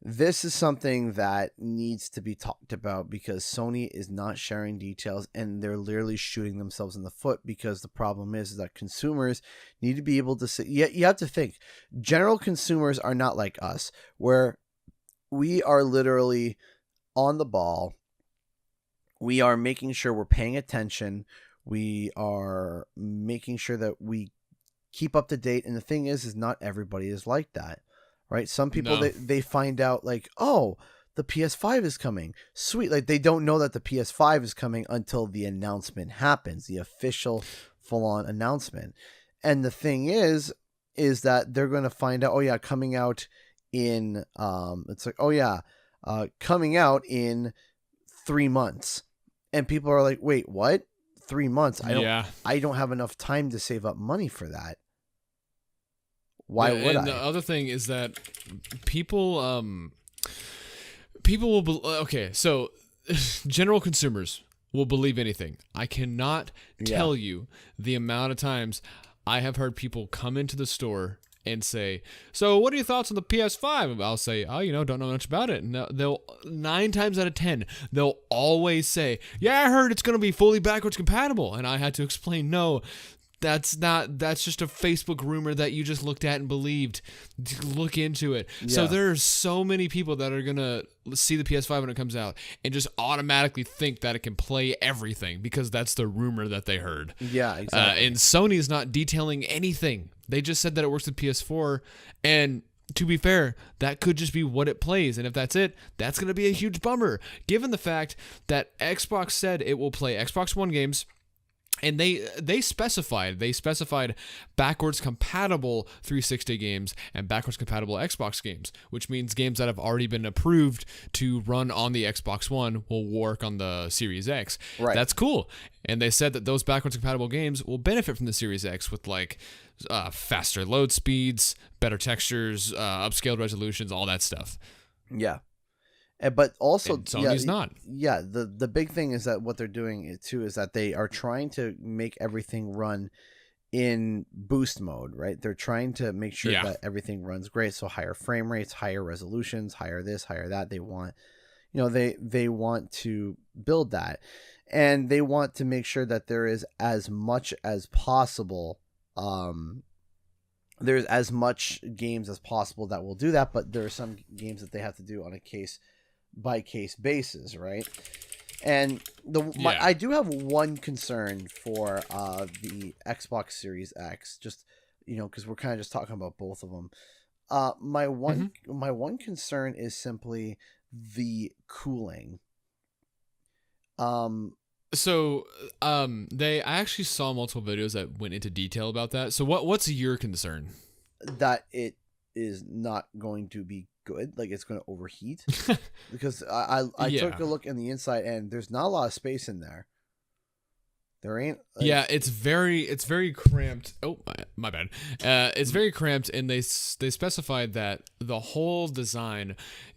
This is something that needs to be talked about because Sony is not sharing details and they're literally shooting themselves in the foot, because the problem is that consumers need to be able to say, you have to think, general consumers are not like us, where we are literally on the ball. We are making sure we're paying attention. We are making sure that we keep up to date. And the thing is not everybody is like that, right? Some people, they find out like, oh, the PS5 is coming. Sweet. Like they don't know that the PS5 is coming until the announcement happens, the official full-on announcement. And the thing is that they're going to find out, oh yeah, coming out in, it's like, oh yeah, coming out in 3 months. And people are like, wait, what? 3 months? I don't have enough time to save up money for that. Why would I? And the other thing is that people will okay, so general consumers will believe anything. I cannot tell you the amount of times I have heard people come into the store and say, so what are your thoughts on the PS5? I'll say, oh, don't know much about it. And they'll 9 times out of 10, they'll always say, yeah, I heard it's going to be fully backwards compatible. And I had to explain, no, that's just a Facebook rumor that you just looked at and believed. Look into it. Yeah. So there's so many people that are going to see the PS5 when it comes out and just automatically think that it can play everything because that's the rumor that they heard. Yeah, exactly. And Sony's not detailing anything. They just said that it works with PS4, and to be fair, that could just be what it plays, and if that's it, that's going to be a huge bummer, given the fact that Xbox said it will play Xbox One games, and they specified backwards compatible 360 games and backwards compatible Xbox games, which means games that have already been approved to run on the Xbox One will work on the Series X. Right. That's cool. And they said that those backwards compatible games will benefit from the Series X with like faster load speeds, better textures, upscaled resolutions, all that stuff. Yeah. But also, and Sony's not. Yeah, the big thing is that what they're doing too is that they are trying to make everything run in boost mode, right? They're trying to make sure that everything runs great. So higher frame rates, higher resolutions, higher this, higher that. They want, they want to build that, and they want to make sure that there is as much as possible. There's as much games as possible that will do that, but there are some games that they have to do on a case by case basis, right? And I do have one concern for the Xbox Series X, just because we're kind of just talking about both of them. My one concern is simply the cooling. I actually saw multiple videos that went into detail about that. So what's your concern? That it is not going to be good, like it's going to overheat. Because I took a look in the inside and there's not a lot of space in there. There ain't. Yeah, it's very cramped. Oh, my bad. It's very cramped, and they specified that the whole design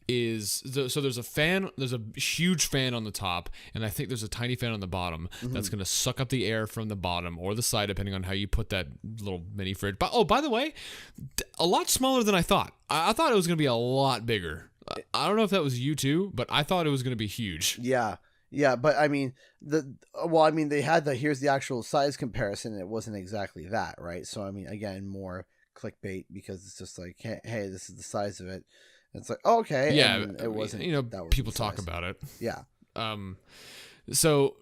is so there's a huge fan on the top, and I think there's a tiny fan on the bottom that's going to suck up the air from the bottom or the side, depending on how you put that little mini fridge. But by the way, a lot smaller than I thought. I thought it was going to be a lot bigger. I don't know if that was you too, but I thought it was going to be huge. Yeah. Yeah, but I mean they had here's the actual size comparison, and it wasn't exactly that, right? So I mean, again, more clickbait, because it's just like, hey, this is the size of it. And it's like, oh, okay, yeah, and it wasn't. That was people talk about it. Yeah. So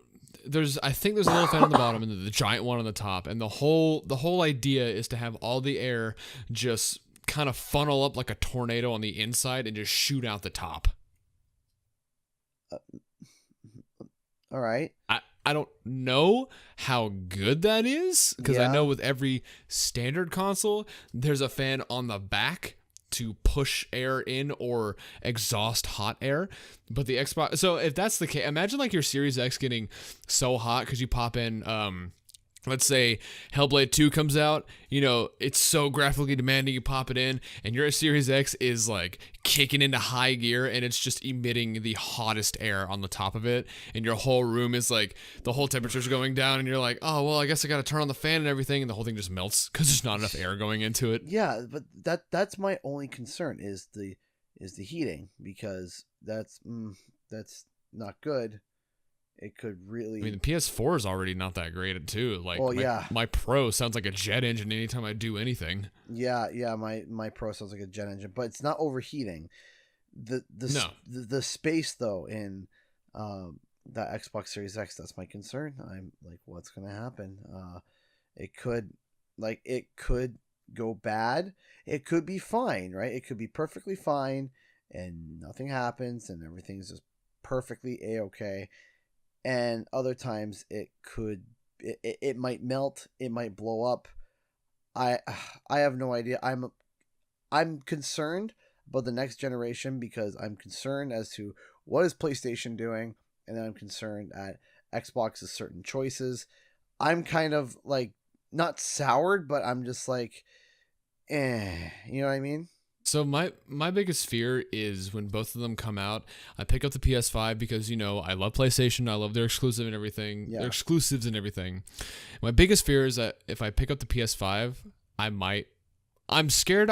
I think there's a little fan on the bottom and the giant one on the top, and the whole idea is to have all the air just kind of funnel up like a tornado on the inside and just shoot out the top. All right. I don't know how good that is, because I know with every standard console, there's a fan on the back to push air in or exhaust hot air. But the Xbox, so if that's the case, imagine like your Series X getting so hot because you pop in, let's say Hellblade 2 comes out, it's so graphically demanding, you pop it in, and your Series X is like kicking into high gear, and it's just emitting the hottest air on the top of it, and your whole room is like, the whole temperature's going down, and you're like, oh, well, I guess I gotta turn on the fan and everything, and the whole thing just melts because there's not enough air going into it. Yeah, but that's my only concern is the heating, because that's not good. It could really. I mean, the PS4 is already not that great too. Like, my Pro sounds like a jet engine anytime I do anything. Yeah, my Pro sounds like a jet engine, but it's not overheating. The space though in that Xbox Series X, that's my concern. I'm like, what's gonna happen? It could go bad. It could be fine, right? It could be perfectly fine, and nothing happens, and everything's just perfectly A-okay. And other times it might melt, it might blow up. I have no idea. I'm concerned about the next generation, because I'm concerned as to what is PlayStation doing, and then I'm concerned at Xbox's certain choices. I'm kind of like not soured, but I'm just like, you know what I mean? So my biggest fear is when both of them come out, I pick up the PS5 because, I love PlayStation. I love their exclusive and everything. Yeah. Their exclusives and everything. My biggest fear is that if I pick up the PS5, I'm scared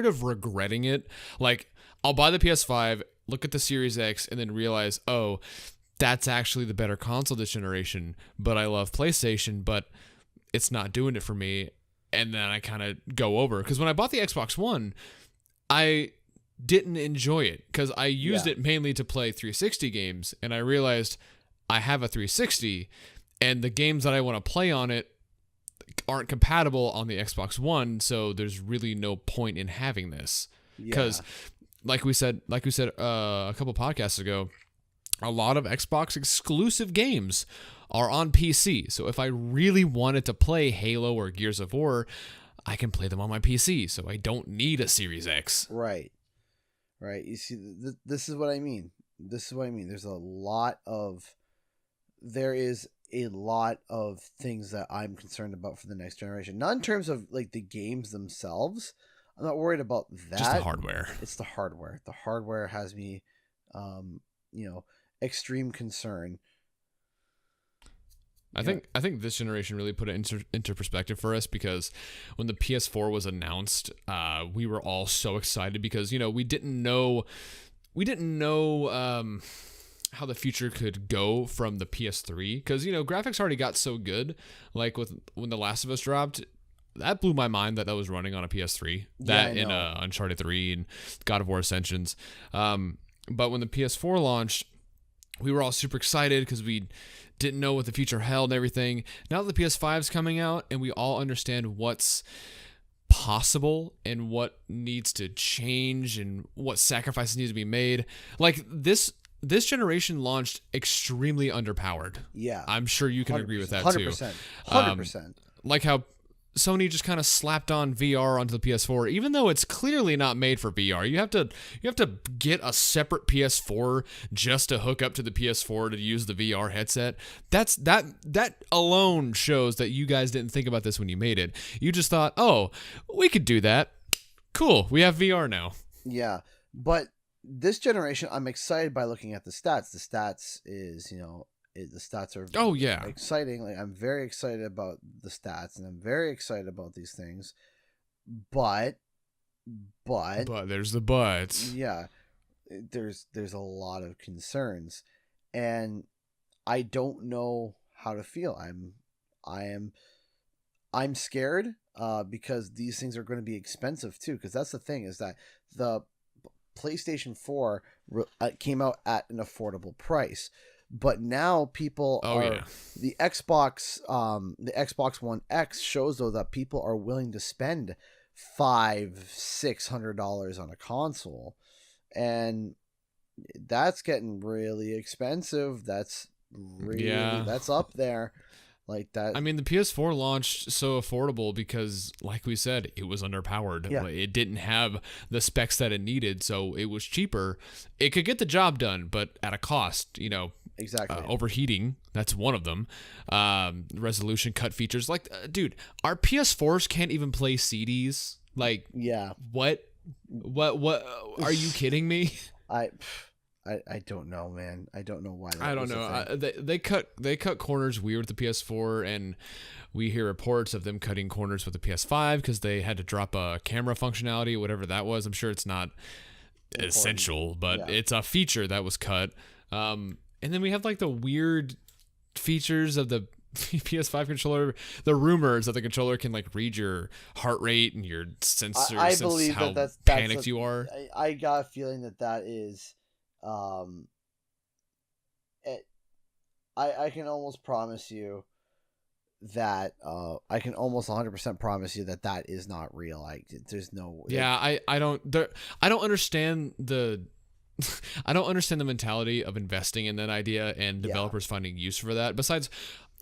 of regretting it. Like, I'll buy the PS5, look at the Series X, and then realize, oh, that's actually the better console this generation, but I love PlayStation, but it's not doing it for me. And then I kind of go over. Because when I bought the Xbox One, I didn't enjoy it because I used it mainly to play 360 games, and I realized I have a 360, and the games that I want to play on it aren't compatible on the Xbox One, so there's really no point in having this. Because, like we said a couple podcasts ago, a lot of Xbox exclusive games are on PC. So if I really wanted to play Halo or Gears of War, I can play them on my PC, so I don't need a Series X. Right. You see, this is what I mean. There is a lot of things that I'm concerned about for the next generation. Not in terms of like the games themselves. I'm not worried about that. Just the hardware. It's the hardware. The hardware has me, extreme concern. I think this generation really put it into perspective for us, because when the PS4 was announced, we were all so excited because we didn't know how the future could go from the PS3, because graphics already got so good. Like when The Last of Us dropped, that blew my mind that was running on a PS3. That in Uncharted 3 and God of War Ascensions. But when the PS4 launched, we were all super excited because we didn't know what the future held and everything. Now that the PS5 is coming out and we all understand what's possible and what needs to change and what sacrifices need to be made, like this generation launched extremely underpowered. Yeah. I'm sure you can agree with that 100%, too. 100%. Like how Sony just kind of slapped on VR onto the PS4, even though it's clearly not made for VR. You have to get a separate PS4 just to hook up to the PS4 to use the VR headset. That alone shows that you guys didn't think about this when you made it. You just thought, oh, we could do that. Cool, we have VR now. Yeah, but this generation, I'm excited by looking at the stats. The stats is, the stats are exciting. Like, I'm very excited about the stats, and I'm very excited about these things. But there's the buts. Yeah, there's a lot of concerns, and I don't know how to feel. I'm scared because these things are going to be expensive too. Because that's the thing, is that the PlayStation 4 came out at an affordable price. But now people the Xbox One X shows though that people are willing to spend $500-600 on a console, and that's getting really expensive. That's up there. Like that. I mean, the PS4 launched so affordable because, like we said, it was underpowered. Yeah. It didn't have the specs that it needed, so it was cheaper. It could get the job done, but at a cost, Exactly. Overheating, that's one of them. Resolution cut features. Like, dude, our PS4s can't even play CDs. Like, yeah. What? Are you kidding me? I don't know, man. I don't know why. I don't know. They cut corners weird with the PS4, and we hear reports of them cutting corners with the PS5 because they had to drop a camera functionality, whatever that was. I'm sure it's not essential, but it's a feature that was cut. And then we have like the weird features of the PS5 controller. The rumors that the controller can like read your heart rate and your sensors. I believe how that's panicked you are. I got a feeling that is. I can almost promise you that I can almost 100% promise you that is not real. There's no. Yeah, I don't understand the. I don't understand the mentality of investing in that idea and developers finding use for that. Besides,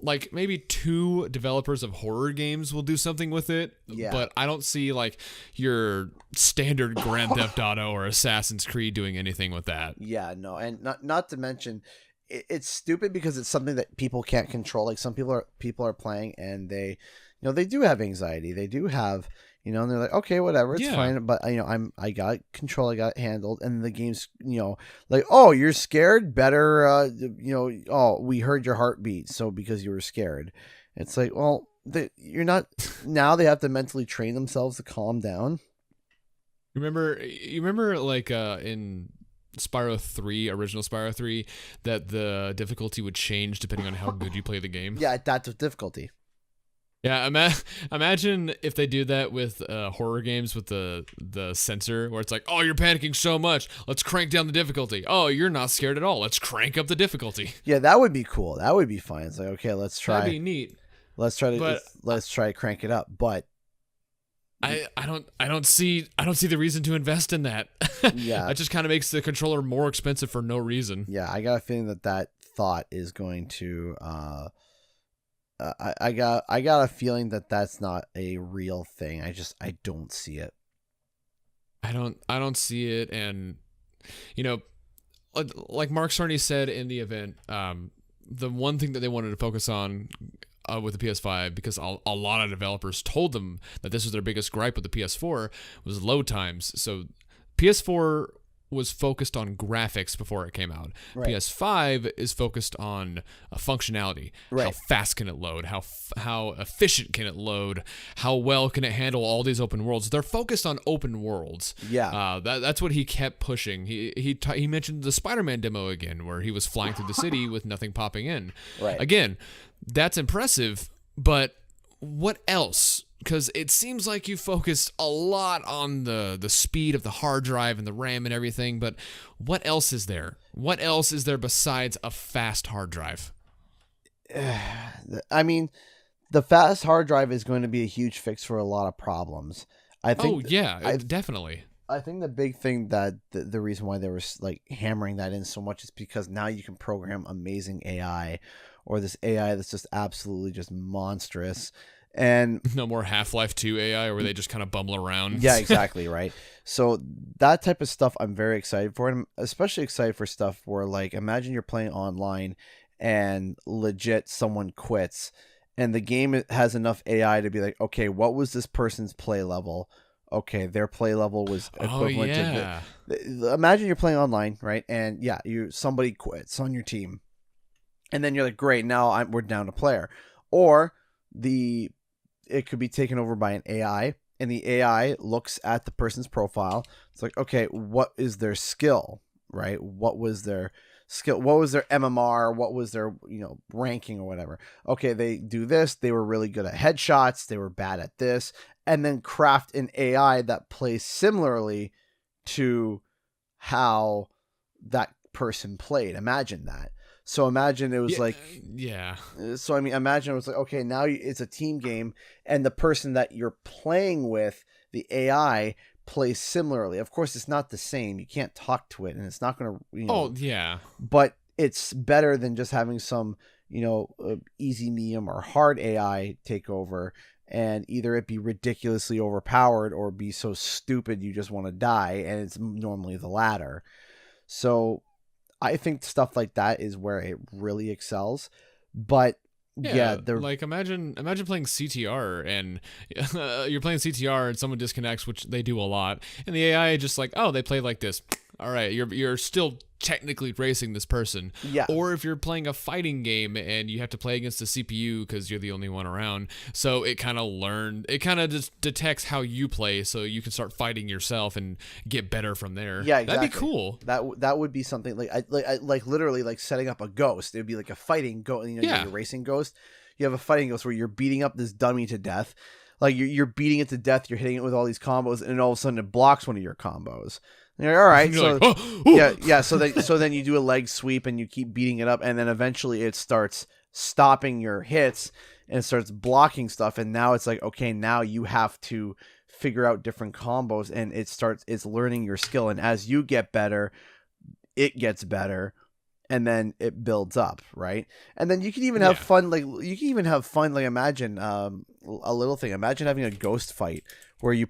like, maybe 2 developers of horror games will do something with it. Yeah. But I don't see like your standard Grand Theft Auto or Assassin's Creed doing anything with that. Yeah, no, and not to mention, it's stupid because it's something that people can't control. Like, some people are playing and they do have anxiety. They do have. And they're like, okay, whatever, it's fine. But I got control, I got it handled, and the game's, like, oh, you're scared, better, oh, we heard your heartbeat, so because you were scared, it's like, well, you're not. Now they have to mentally train themselves to calm down. You remember, like in Spyro 3, original Spyro 3, that the difficulty would change depending on how good you play the game. Yeah, that's difficulty. Yeah, imagine if they do that with horror games with the sensor, where it's like, oh, you're panicking so much, let's crank down the difficulty. Oh, you're not scared at all, let's crank up the difficulty. Yeah, that would be cool. That would be fun. It's like, okay, let's try. That'd be neat. Let's try to crank it up. But I don't see the reason to invest in that. Yeah, that just kind of makes the controller more expensive for no reason. Yeah, I got a feeling that thought is going to. I got a feeling that that's not a real thing. I don't see it. I don't see it, and like Mark Cerny said in the event, the one thing that they wanted to focus on with the PS5, because a lot of developers told them that this was their biggest gripe with the PS4, was load times. So PS4 was focused on graphics before it came out. Right. PS5 is focused on functionality. Right. How fast can it load? How efficient can it load? How well can it handle all these open worlds? They're focused on open worlds. Yeah. That's what he kept pushing. He mentioned the Spider-Man demo again, where he was flying through the city with nothing popping in. Right. Again, that's impressive, but what else? Because it seems like you focused a lot on the speed of the hard drive and the RAM and everything, but what else is there? What else is there besides a fast hard drive? I mean, the fast hard drive is going to be a huge fix for a lot of problems. I think. Definitely. I think the big thing that the reason why they were like hammering that in so much is because now you can program amazing AI, or this AI that's just absolutely just monstrous. And no more Half-Life 2 AI where they just kind of bumble around. yeah, exactly, right? So that type of stuff I'm very excited for, and I'm especially excited for stuff where, like, imagine you're playing online and legit someone quits, and the game has enough AI to be like, okay, what was this person's play level? Okay, their play level was Oh equivalent yeah. to imagine you're playing online, right? And yeah, somebody quits on your team, and then you're like, great, now we're down a player, or it could be taken over by an AI, and the AI looks at the person's profile. It's like, okay, what is their skill, right? What was their skill? What was their MMR? What was their, ranking or whatever? Okay, they do this. They were really good at headshots. They were bad at this. And then craft an AI that plays similarly to how that person played. Imagine that. So imagine it was yeah. So I mean, imagine it was like, okay, now it's a team game, and the person that you're playing with, the AI, plays similarly. Of course, it's not the same. You can't talk to it, and it's not going to. Oh yeah. But it's better than just having some, easy, medium, or hard AI take over, and either it be ridiculously overpowered or be so stupid you just want to die, and it's normally the latter. So I think stuff like that is where it really excels. But yeah, like imagine playing CTR and you're playing CTR and someone disconnects, which they do a lot, and the AI just like, oh, they play like this. All right, you're still technically racing this person. Yeah. Or if you're playing a fighting game and you have to play against the CPU because you're the only one around, so it kind of just detects how you play, so you can start fighting yourself and get better from there. Yeah, exactly. That'd be cool. That would be something like literally like setting up a ghost. It would be like a fighting ghost. Your racing ghost. You have a fighting ghost where you're beating up this dummy to death. Like you're beating it to death. You're hitting it with all these combos, and then all of a sudden it blocks one of your combos. And you're like, all right, so like, oh. yeah. So then you do a leg sweep and you keep beating it up, and then eventually it starts stopping your hits and it starts blocking stuff. And now it's like, okay, now you have to figure out different combos, and it's learning your skill. And as you get better, it gets better, and then it builds up, right? And then you can even have fun. Like imagine a little thing. Imagine having a ghost fight where you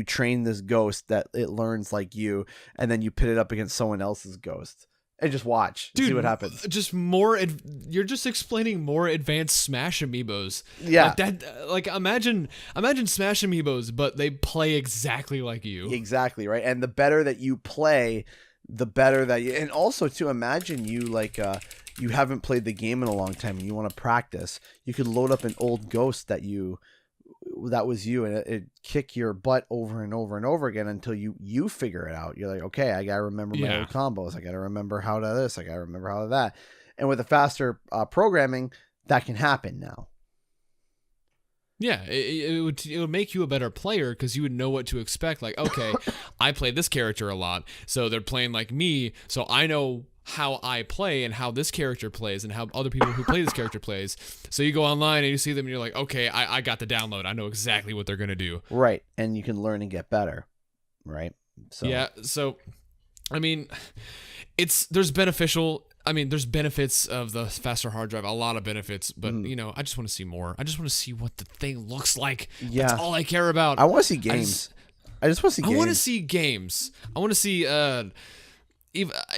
train this ghost that it learns like you, and then you pit it up against someone else's ghost. And just watch. Dude, see what happens. Just more. You're just explaining more advanced Smash amiibos. Yeah. Like that. Like imagine Smash amiibos, but they play exactly like you. Exactly, right. And the better that you play, the better that you. And also to imagine you you haven't played the game in a long time and you want to practice. You could load up an old ghost that was you, and it kick your butt over and over and over again until you figure it out. You're like, okay, I gotta remember my old combos. I gotta remember how to this. I gotta remember how to that. And with the faster programming, that can happen now. Yeah, it would make you a better player because you would know what to expect. Like, okay, I play this character a lot, so they're playing like me, so I know how I play and how this character plays and how other people who play this character plays. So you go online and you see them and you're like, okay, I got the download. I know exactly what they're gonna do. Right, and you can learn and get better. Right. So yeah. So, I mean, there's benefits of the faster hard drive, a lot of benefits, but I just want to see more. I just want to see what the thing looks like. Yeah. That's all I care about. I want to see games. I just want to see games. I want to see games. I want to see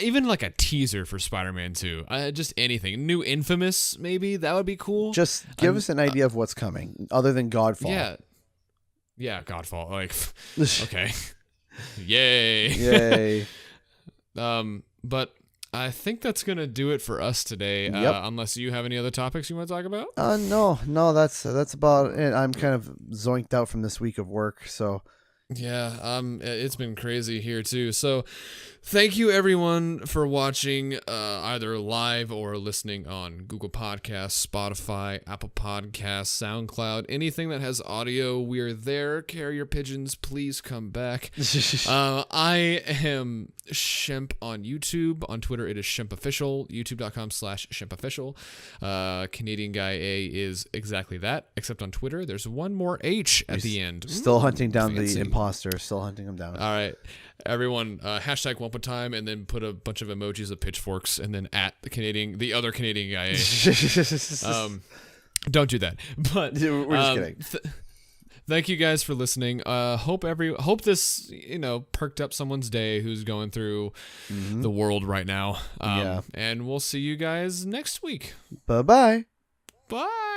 even like a teaser for Spider-Man 2. Just anything. New Infamous, maybe. That would be cool. Just give us an idea of what's coming, other than Godfall. Yeah. Yeah, Godfall. Like, okay. Yay. Yay. But I think that's going to do it for us today. Yep. Unless you have any other topics you want to talk about? No, that's about it. I'm kind of zonked out from this week of work, so. Yeah, it's been crazy here too. So thank you everyone for watching either live or listening on Google Podcasts, Spotify, Apple Podcasts, SoundCloud, anything that has audio. We're there. Carrier pigeons, please come back. I am Shemp on YouTube. On Twitter, it is ShempOfficial. YouTube.com/ShempOfficial. Canadian Guy A is exactly that, except on Twitter, there's one more H at the end. Still hunting down the imposter. Still hunting him down. All right. Everyone, hashtag Wumpa Time, and then put a bunch of emojis of pitchforks, and then at the other Canadian Guy A. Don't do that. But We're just kidding. Thank you guys for listening. Hope this perked up someone's day who's going through the world right now. And we'll see you guys next week. Bye-bye. Bye.